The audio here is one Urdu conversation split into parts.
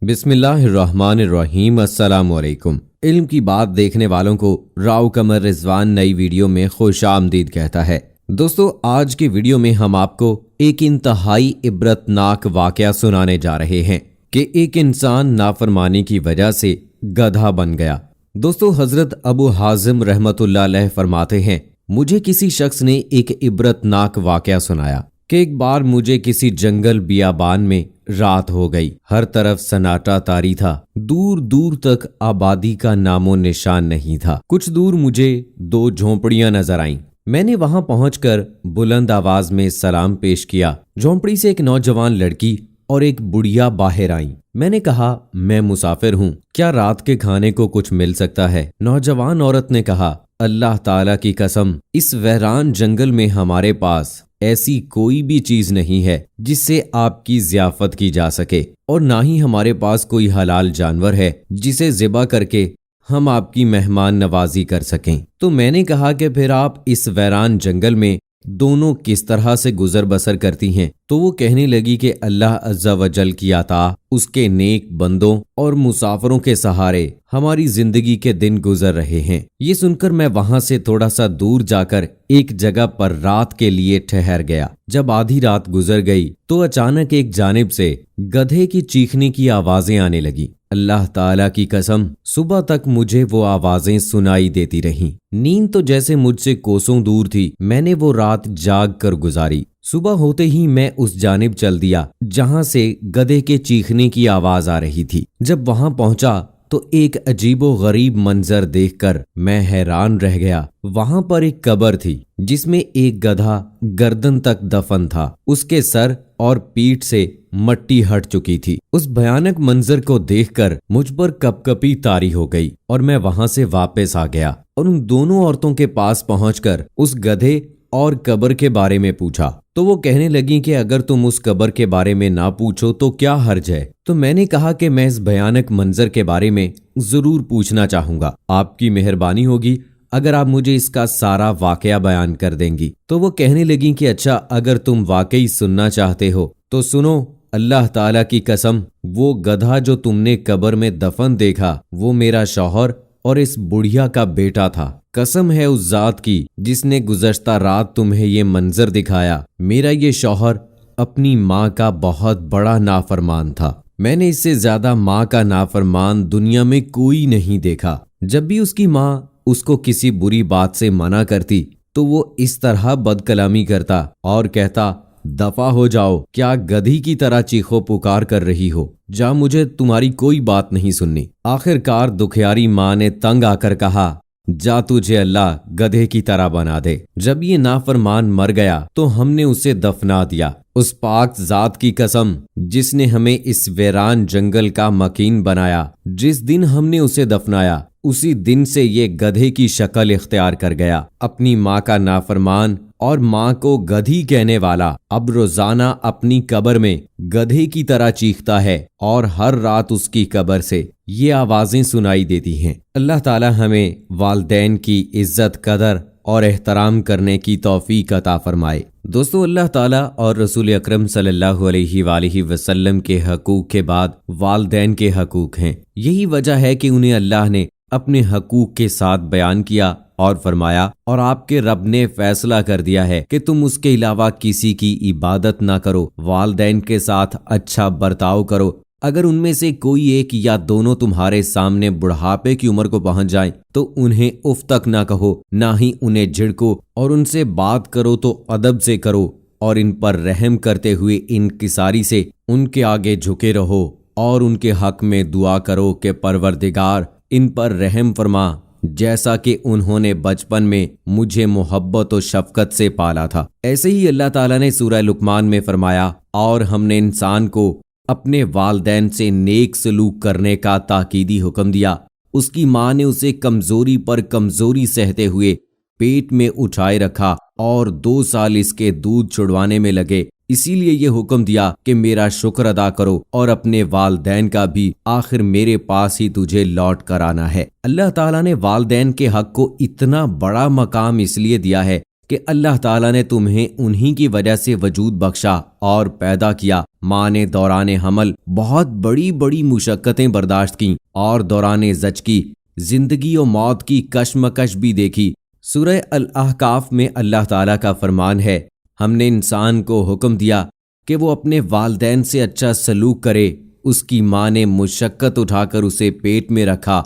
بسم اللہ الرحمن الرحیم۔ السلام علیکم۔ علم کی بات دیکھنے والوں کو راؤ قمر رضوان نئی ویڈیو میں خوش آمدید کہتا ہے۔ دوستو، آج کی ویڈیو میں ہم آپ کو ایک انتہائی عبرتناک واقعہ سنانے جا رہے ہیں کہ ایک انسان نافرمانی کی وجہ سے گدھا بن گیا۔ دوستو، حضرت ابو حازم رحمت اللہ علیہ فرماتے ہیں، مجھے کسی شخص نے ایک عبرتناک واقعہ سنایا کہ ایک بار مجھے کسی جنگل بیابان میں رات ہو گئی۔ ہر طرف سناٹا طاری تھا، دور دور تک آبادی کا نام و نشان نہیں تھا۔ کچھ دور مجھے 2 جھونپڑیاں نظر آئیں۔ میں نے وہاں پہنچ کر بلند آواز میں سلام پیش کیا۔ جھونپڑی سے ایک نوجوان لڑکی اور ایک بڑھیا باہر آئیں۔ میں نے کہا، میں مسافر ہوں، کیا رات کے کھانے کو کچھ مل سکتا ہے؟ نوجوان عورت نے کہا، اللہ تعالیٰ کی قسم، اس ویران جنگل میں ہمارے پاس ایسی کوئی بھی چیز نہیں ہے جس سے آپ کی ضیافت کی جا سکے، اور نہ ہی ہمارے پاس کوئی حلال جانور ہے جسے ذبح کر کے ہم آپ کی مہمان نوازی کر سکیں۔ تو میں نے کہا کہ پھر آپ اس ویران جنگل میں دونوں کس طرح سے گزر بسر کرتی ہیں؟ تو وہ کہنے لگی کہ اللہ عز و جل کی عطا، اس کے نیک بندوں اور مسافروں کے سہارے ہماری زندگی کے دن گزر رہے ہیں۔ یہ سن کر میں وہاں سے تھوڑا سا دور جا کر ایک جگہ پر رات کے لیے ٹھہر گیا۔ جب آدھی رات گزر گئی تو اچانک ایک جانب سے گدھے کی چیخنے کی آوازیں آنے لگی۔ اللہ تعالیٰ کی قسم، صبح تک مجھے وہ آوازیں سنائی دیتی رہیں۔ نیند تو جیسے مجھ سے کوسوں دور تھی۔ میں نے وہ رات جاگ کر گزاری۔ صبح ہوتے ہی میں اس جانب چل دیا جہاں سے گدھے کے چیخنے کی آواز آ رہی تھی۔ جب وہاں پہنچا تو ایک عجیب و غریب منظر دیکھ کر میں حیران رہ گیا۔ وہاں پر ایک قبر تھی جس میں ایک گدھا گردن تک دفن تھا۔ اس کے سر اور پیٹھ سے مٹی ہٹ چکی تھی۔ اس بھیانک منظر کو دیکھ کر مجھ پر کپ کپی طاری ہو گئی اور میں وہاں سے واپس آ گیا اور ان دونوں عورتوں کے پاس پہنچ کر اس گدھے اور قبر کے بارے میں پوچھا تو وہ کہنے لگیں کہ اگر تم اس قبر کے بارے میں نہ پوچھو تو کیا حرج ہے؟ تو میں نے کہا کہ میں اس بھیانک منظر کے بارے میں ضرور پوچھنا چاہوں گا۔ آپ کی مہربانی ہوگی اگر آپ مجھے اس کا سارا واقعہ بیان کر دیں گی۔ تو وہ کہنے لگیں کہ اچھا، اگر تم واقعی سننا چاہتے ہو تو سنو۔ اللہ تعالیٰ کی قسم، وہ گدھا جو تم نے قبر میں دفن دیکھا وہ میرا شوہر اور اس بڑھیا کا بیٹا تھا۔ قسم ہے اس ذات کی جس نے گزشتہ رات تمہیں یہ منظر دکھایا، میرا یہ شوہر اپنی ماں کا بہت بڑا نافرمان تھا۔ میں نے اس سے زیادہ ماں کا نافرمان دنیا میں کوئی نہیں دیکھا۔ جب بھی اس کی ماں اس کو کسی بری بات سے منع کرتی تو وہ اس طرح بد کلامی کرتا اور کہتا، دفع ہو جاؤ، کیا گدھی کی طرح چیخو پکار کر رہی ہو؟ جا، مجھے تمہاری کوئی بات نہیں سننی۔ آخر کار دکھیاری ماں نے تنگ آ کر کہا، جا، تجھے اللہ گدھے کی طرح بنا دے۔ جب یہ نافرمان مر گیا تو ہم نے اسے دفنا دیا۔ اس پاک ذات کی قسم جس نے ہمیں اس ویران جنگل کا مکین بنایا، جس دن ہم نے اسے دفنایا اسی دن سے یہ گدھے کی شکل اختیار کر گیا۔ اپنی ماں کا نافرمان اور ماں کو گدھی کہنے والا اب روزانہ اپنی قبر میں گدھے کی طرح چیختا ہے اور ہر رات اس کی قبر سے یہ آوازیں سنائی دیتی ہیں۔ اللہ تعالی ہمیں والدین کی عزت، قدر اور احترام کرنے کی توفیق عطا فرمائے۔ دوستو، اللہ تعالیٰ اور رسول اکرم صلی اللہ علیہ وآلہ وسلم کے حقوق کے بعد والدین کے حقوق ہیں۔ یہی وجہ ہے کہ انہیں اللہ نے اپنے حقوق کے ساتھ بیان کیا اور فرمایا، اور آپ کے رب نے فیصلہ کر دیا ہے کہ تم اس کے علاوہ کسی کی عبادت نہ کرو، والدین کے ساتھ اچھا برتاؤ کرو۔ اگر ان میں سے کوئی ایک یا دونوں تمہارے سامنے بڑھاپے کی عمر کو پہنچ جائیں تو انہیں اف تک نہ کہو، نہ ہی انہیں جھڑکو، اور ان سے بات کرو تو ادب سے کرو، اور ان پر رحم کرتے ہوئے انکساری سے ان کے آگے جھکے رہو، اور ان کے حق میں دعا کرو کہ پروردگار ان پر رحم فرما، جیسا کہ انہوں نے بچپن میں مجھے محبت و شفقت سے پالا تھا۔ ایسے ہی اللہ تعالیٰ نے سورہ لقمان میں فرمایا، اور ہم نے انسان کو اپنے والدین سے نیک سلوک کرنے کا تاکیدی حکم دیا۔ اس کی ماں نے اسے کمزوری پر کمزوری سہتے ہوئے پیٹ میں اٹھائے رکھا اور 2 سال اس کے دودھ چھڑوانے میں لگے۔ اسی لیے یہ حکم دیا کہ میرا شکر ادا کرو اور اپنے والدین کا بھی، آخر میرے پاس ہی تجھے لوٹ کر آنا ہے۔ اللہ تعالیٰ نے والدین کے حق کو اتنا بڑا مقام اس لیے دیا ہے کہ اللہ تعالیٰ نے تمہیں انہی کی وجہ سے وجود بخشا اور پیدا کیا۔ ماں نے دوران حمل بہت بڑی بڑی مشقتیں برداشت کیں اور دوران زچگی زندگی و موت کی کشمکش بھی دیکھی۔ سورہ الاحقاف میں اللہ تعالیٰ کا فرمان ہے، ہم نے انسان کو حکم دیا کہ وہ اپنے والدین سے اچھا سلوک کرے۔ اس کی ماں نے مشقت اٹھا کر اسے پیٹ میں رکھا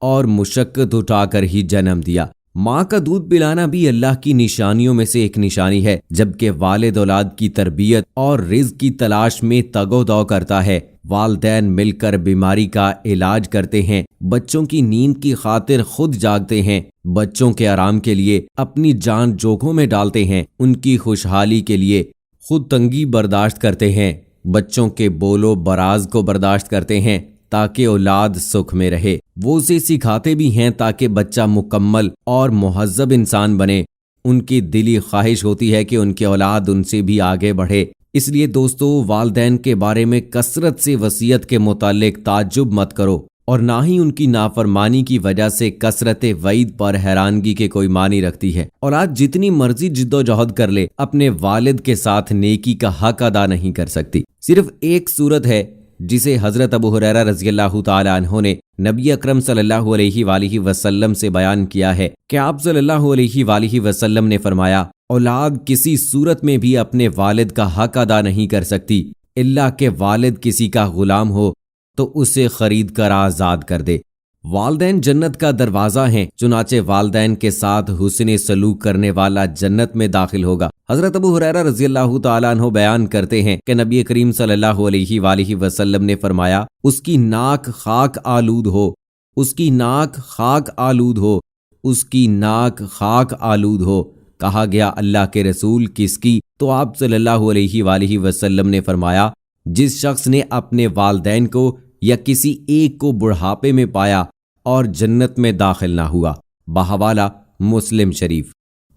اور مشقت اٹھا کر ہی جنم دیا۔ ماں کا دودھ پلانا بھی اللہ کی نشانیوں میں سے ایک نشانی ہے، جبکہ والد اولاد کی تربیت اور رزق کی تلاش میں تگ و دو کرتا ہے۔ والدین مل کر بیماری کا علاج کرتے ہیں، بچوں کی نیند کی خاطر خود جاگتے ہیں، بچوں کے آرام کے لیے اپنی جان جوکھوں میں ڈالتے ہیں، ان کی خوشحالی کے لیے خود تنگی برداشت کرتے ہیں، بچوں کے بول و براز کو برداشت کرتے ہیں تاکہ اولاد سکھ میں رہے۔ وہ اسے سکھاتے بھی ہیں تاکہ بچہ مکمل اور مہذب انسان بنے۔ ان کی دلی خواہش ہوتی ہے کہ ان کی اولاد ان سے بھی آگے بڑھے۔ اس لیے دوستو، والدین کے بارے میں کثرت سے وصیت کے متعلق تعجب مت کرو، اور نہ ہی ان کی نافرمانی کی وجہ سے کثرت وعید پر حیرانگی کے کوئی معنی رکھتی ہے۔ اولاد جتنی مرضی جد و جہد کر لے، اپنے والد کے ساتھ نیکی کا حق ادا نہیں کر سکتی۔ صرف ایک صورت ہے جسے حضرت ابو ہریرہ رضی اللہ تعالی عنہ نے نبی اکرم صلی اللہ علیہ وآلہ وسلم سے بیان کیا ہے کہ آپ صلی اللہ علیہ وآلہ وسلم نے فرمایا، اولاد کسی صورت میں بھی اپنے والد کا حق ادا نہیں کر سکتی الا کہ والد کسی کا غلام ہو تو اسے خرید کر آزاد کر دے۔ والدین جنت کا دروازہ ہیں، چنانچہ والدین کے ساتھ حسن سلوک کرنے والا جنت میں داخل ہوگا۔ حضرت ابو ہریرہ رضی اللہ تعالیٰ عنہ بیان کرتے ہیں کہ نبی کریم صلی اللہ علیہ وآلہ وسلم نے فرمایا، اس کی ناک خاک آلود ہو، اس کی ناک خاک آلود ہو، اس کی ناک خاک آلود ہو۔ کہا گیا اللہ کے رسول کس کی؟ تو آپ صلی اللہ علیہ وآلہ وسلم نے فرمایا، جس شخص نے اپنے والدین کو یا کسی ایک کو بڑھاپے میں پایا اور جنت میں داخل نہ ہوا۔ بحوالہ مسلم شریف۔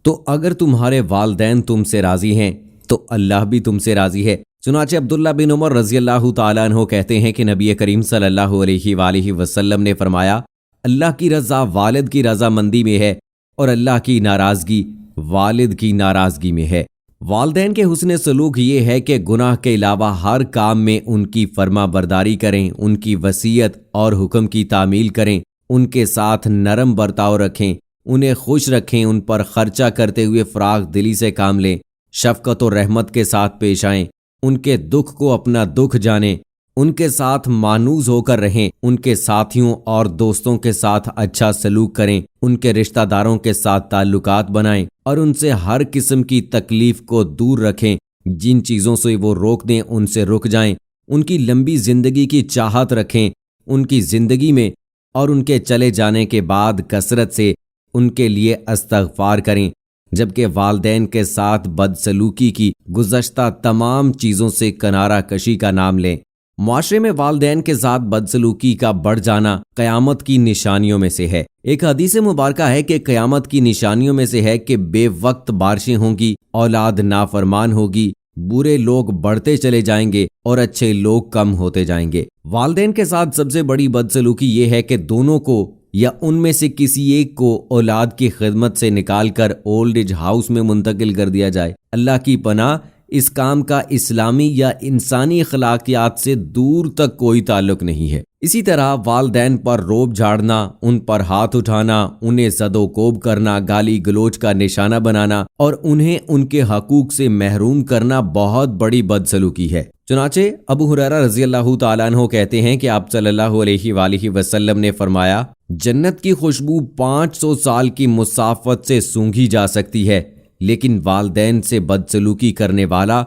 تو اگر تمہارے والدین تم سے راضی ہیں تو اللہ بھی تم سے راضی ہے۔ چنانچہ عبداللہ بن عمر رضی اللہ تعالیٰ عنہ کہتے ہیں کہ نبی کریم صلی اللہ علیہ وآلہ وسلم نے فرمایا، اللہ کی رضا والد کی رضا مندی میں ہے اور اللہ کی ناراضگی والد کی ناراضگی میں ہے۔ والدین کے حسن سلوک یہ ہے کہ گناہ کے علاوہ ہر کام میں ان کی فرما برداری کریں، ان کی وصیت اور حکم کی تعمیل کریں، ان کے ساتھ نرم برتاؤ رکھیں، انہیں خوش رکھیں، ان پر خرچہ کرتے ہوئے فراخ دلی سے کام لیں، شفقت و رحمت کے ساتھ پیش آئیں، ان کے دکھ کو اپنا دکھ جانیں، ان کے ساتھ مانوس ہو کر رہیں، ان کے ساتھیوں اور دوستوں کے ساتھ اچھا سلوک کریں، ان کے رشتہ داروں کے ساتھ تعلقات بنائیں اور ان سے ہر قسم کی تکلیف کو دور رکھیں، جن چیزوں سے وہ روک دیں ان سے رک جائیں، ان کی لمبی زندگی کی چاہت رکھیں، ان کی زندگی میں اور ان کے چلے جانے کے بعد کثرت سے ان کے لیے استغفار کریں، جبکہ والدین کے ساتھ بدسلوکی کی گزشتہ تمام چیزوں سے کنارہ کشی کا نام لیں۔ معاشرے میں والدین کے ساتھ بدسلوکی کا بڑھ جانا قیامت کی نشانیوں میں سے ہے۔ ایک حدیث مبارکہ ہے کہ قیامت کی نشانیوں میں سے ہے کہ بے وقت بارشیں ہوں گی، اولاد نافرمان ہوگی، برے لوگ بڑھتے چلے جائیں گے اور اچھے لوگ کم ہوتے جائیں گے۔ والدین کے ساتھ سب سے بڑی بدسلوکی یہ ہے کہ دونوں کو یا ان میں سے کسی ایک کو اولاد کی خدمت سے نکال کر اولڈ ایج ہاؤس میں منتقل کر دیا جائے۔ اللہ کی پناہ، اس کام کا اسلامی یا انسانی اخلاقیات سے دور تک کوئی تعلق نہیں ہے۔ اسی طرح والدین پر روب جھاڑنا، ان پر ہاتھ اٹھانا، انہیں زد و کوب کرنا، گالی گلوچ کا نشانہ بنانا اور انہیں ان کے حقوق سے محروم کرنا بہت بڑی بدسلوکی ہے۔ چنانچہ ابو ہریرہ رضی اللہ تعالیٰ عنہ کہتے ہیں کہ آپ صلی اللہ علیہ وآلہ وسلم نے فرمایا، جنت کی خوشبو 500 سال کی مسافت سے سونگھی جا سکتی ہے، لیکن والدین سے بدسلوکی کرنے والا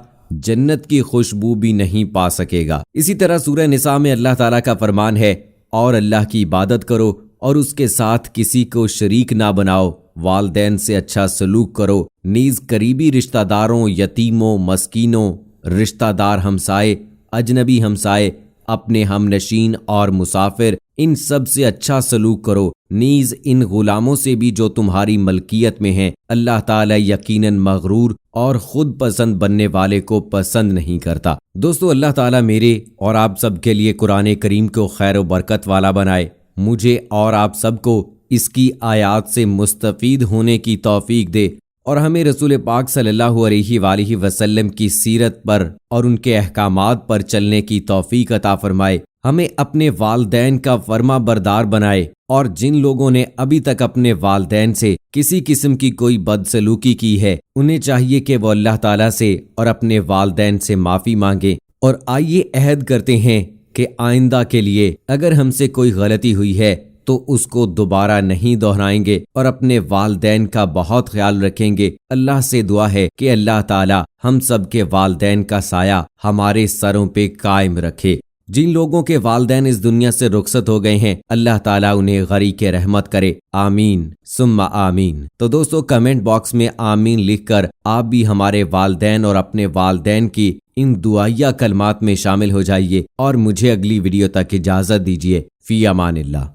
جنت کی خوشبو بھی نہیں پا سکے گا۔ اسی طرح سورہ نساء میں اللہ تعالیٰ کا فرمان ہے، اور اللہ کی عبادت کرو اور اس کے ساتھ کسی کو شریک نہ بناؤ، والدین سے اچھا سلوک کرو، نیز قریبی رشتہ داروں، یتیموں، مسکینوں، رشتہ دار ہمسائے، اجنبی ہمسائے، اپنے ہم نشین اور مسافر، ان سب سے اچھا سلوک کرو، نیز ان غلاموں سے بھی جو تمہاری ملکیت میں ہیں۔ اللہ تعالی یقیناً مغرور اور خود پسند بننے والے کو پسند نہیں کرتا۔ دوستو، اللہ تعالی میرے اور آپ سب کے لیے قرآن کریم کو خیر و برکت والا بنائے، مجھے اور آپ سب کو اس کی آیات سے مستفید ہونے کی توفیق دے۔ اور ہمیں رسول پاک صلی اللہ علیہ وآلہ وسلم کی سیرت پر اور ان کے احکامات پر چلنے کی توفیق عطا فرمائے، ہمیں اپنے والدین کا فرما بردار بنائے، اور جن لوگوں نے ابھی تک اپنے والدین سے کسی قسم کی کوئی بدسلوکی کی ہے انہیں چاہیے کہ وہ اللہ تعالیٰ سے اور اپنے والدین سے معافی مانگیں، اور آئیے عہد کرتے ہیں کہ آئندہ کے لیے اگر ہم سے کوئی غلطی ہوئی ہے تو اس کو دوبارہ نہیں دہرائیں گے اور اپنے والدین کا بہت خیال رکھیں گے۔ اللہ سے دعا ہے کہ اللہ تعالی ہم سب کے والدین کا سایہ ہمارے سروں پہ قائم رکھے۔ جن لوگوں کے والدین اس دنیا سے رخصت ہو گئے ہیں اللہ تعالیٰ انہیں غریق رحمت کرے، آمین ثم آمین۔ تو دوستو کمنٹ باکس میں آمین لکھ کر آپ بھی ہمارے والدین اور اپنے والدین کی ان دعائیہ کلمات میں شامل ہو جائیے، اور مجھے اگلی ویڈیو تک اجازت دیجیے۔ فی امان اللہ۔